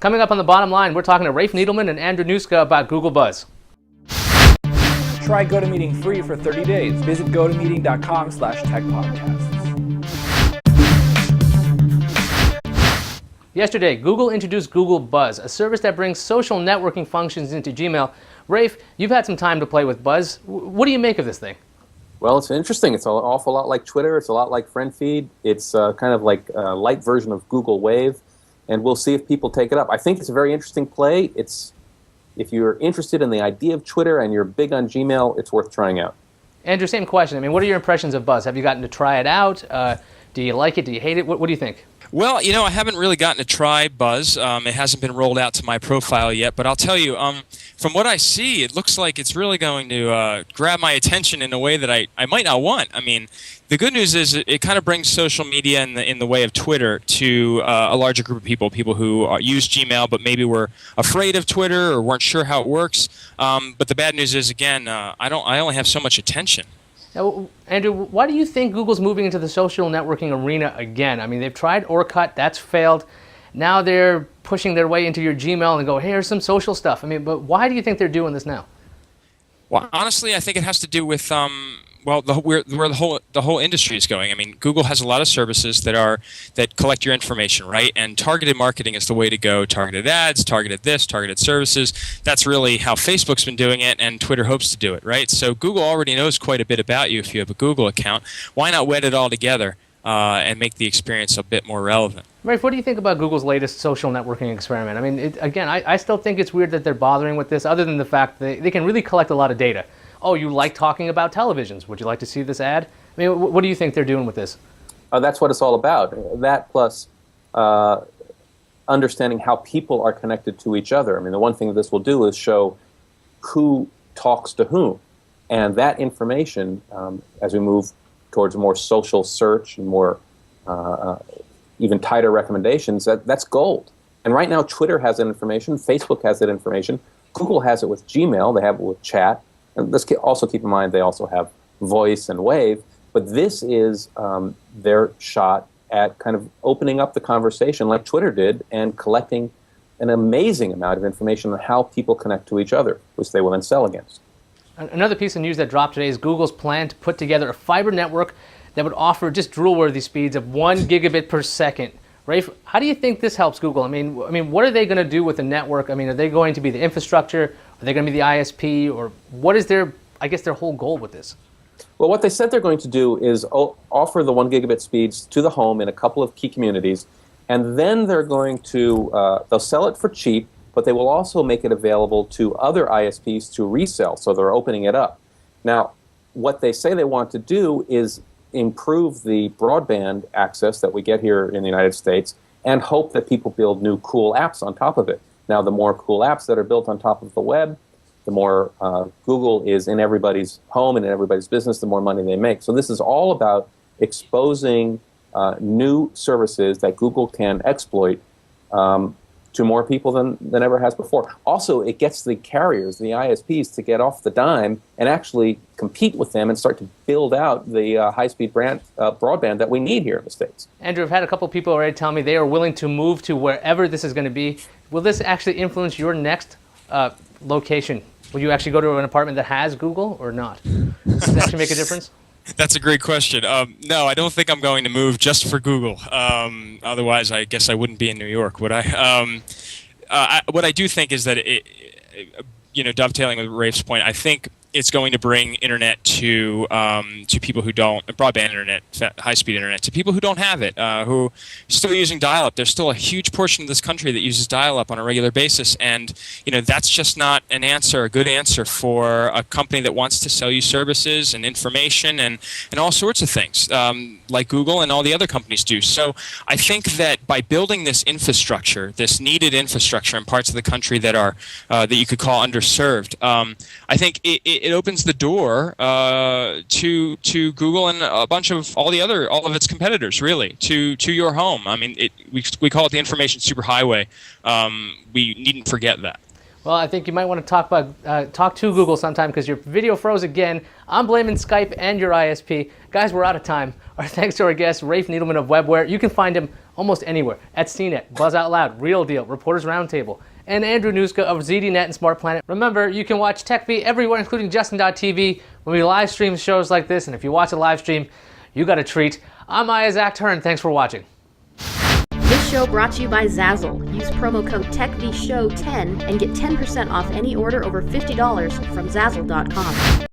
Coming up on the bottom line, we're talking to Rafe Needleman and Andrew Nusca about Google Buzz. Try GoToMeeting free for 30 days. Visit gotomeeting.com/techpodcasts. Yesterday, Google introduced Google Buzz, a service that brings social networking functions into Gmail. Rafe, you've had some time to play with Buzz. What do you make of this thing? Well, it's interesting. It's an awful lot like Twitter. It's a lot like FriendFeed. It's kind of like a light version of Google Wave, and we'll see if people take it up. I think it's a very interesting play. If you're interested in the idea of Twitter and you're big on Gmail, it's worth trying out. Andrew, same question. I mean, what are your impressions of Buzz? Have you gotten to try it out? Do you like it? Do you hate it? What do you think? Well, I haven't really gotten to try Buzz. It hasn't been rolled out to my profile yet, but I'll tell you, from what I see, it looks like it's really going to grab my attention in a way that I might not want. I mean, the good news is it kind of brings social media in the way of Twitter to a larger group of people who use Gmail but maybe were afraid of Twitter or weren't sure how it works. But the bad news is, again, I only have so much attention. Now, Andrew, why do you think Google's moving into the social networking arena again? I mean, they've tried Orkut, that's failed. Now they're pushing their way into your Gmail and go, hey, here's some social stuff. I mean, but why do you think they're doing this now? Well, honestly, I think it has to do with where the whole industry is going. I mean, Google has a lot of services that collect your information, right? And targeted marketing is the way to go. Targeted ads, targeted this, targeted services. That's really how Facebook's been doing it, and Twitter hopes to do it, right? So Google already knows quite a bit about you if you have a Google account. Why not wed it all together and make the experience a bit more relevant? Rafe, what do you think about Google's latest social networking experiment? I mean, I still think it's weird that they're bothering with this, other than the fact that they can really collect a lot of data. Oh, you like talking about televisions. Would you like to see this ad? I mean, what do you think they're doing with this? That's what it's all about. That plus understanding how people are connected to each other. I mean, the one thing that this will do is show who talks to whom. And that information, as we move towards more social search and more even tighter recommendations, that's gold. And right now, Twitter has that information. Facebook has that information. Google has it with Gmail. They have it with chat. And let's also keep in mind they also have voice and wave, but this is their shot at kind of opening up the conversation like Twitter did and collecting an amazing amount of information on how people connect to each other, which they will then sell against. Another piece of news that dropped today is Google's plan to put together a fiber network that would offer just drool-worthy speeds of 1 gigabit per second. Rafe, how do you think this helps Google? I mean, what are they going to do with the network? I mean, are they going to be the infrastructure? Are they going to be the ISP? Or what is their whole goal with this? Well, what they said they're going to do is offer the 1 gigabit speeds to the home in a couple of key communities, and then they're going to, they'll sell it for cheap, but they will also make it available to other ISPs to resell, so they're opening it up. Now, what they say they want to do is improve the broadband access that we get here in the United States and hope that people build new cool apps on top of it. Now, the more cool apps that are built on top of the web, the more Google is in everybody's home and in everybody's business, the more money they make. So this is all about exposing new services that Google can exploit to more people than ever has before. Also, it gets the carriers, the ISPs, to get off the dime and actually compete with them and start to build out the high-speed broadband that we need here in the States. Andrew, I've had a couple of people already tell me they are willing to move to wherever this is going to be. Will this actually influence your next location? Will you actually go to an apartment that has Google or not? Does it actually make a difference? That's a great question. No, I don't think I'm going to move just for Google. Otherwise, I guess I wouldn't be in New York, would I? What I do think is that, dovetailing with Rafe's point, I think it's going to bring internet to people who don't, broadband internet, high-speed internet, to people who don't have it, who are still using dial-up. There's still a huge portion of this country that uses dial-up on a regular basis, and that's just not a good answer for a company that wants to sell you services and information and all sorts of things, like Google and all the other companies do. So I think that by building this infrastructure, this needed infrastructure in parts of the country that are that you could call underserved, I think it opens the door to Google and a bunch of all of its competitors, really, to your home. I mean, we call it the information superhighway. We needn't forget that. Well, I think you might want to talk to Google sometime because your video froze again. I'm blaming Skype and your ISP. Guys, we're out of time. Our thanks to our guest, Rafe Needleman of Webware. You can find him almost anywhere. At CNET, Buzz Out Loud, Real Deal, Reporters Roundtable, and Andrew Nusca of ZDNet and SmartPlanet. Remember, you can watch TechV everywhere, including Justin.tv, when we live stream shows like this. And if you watch a live stream, you got a treat. I'm Isaac Hearn. Thanks for watching. This show brought to you by Zazzle. Use promo code TechVShow10 and get 10% off any order over $50 from Zazzle.com.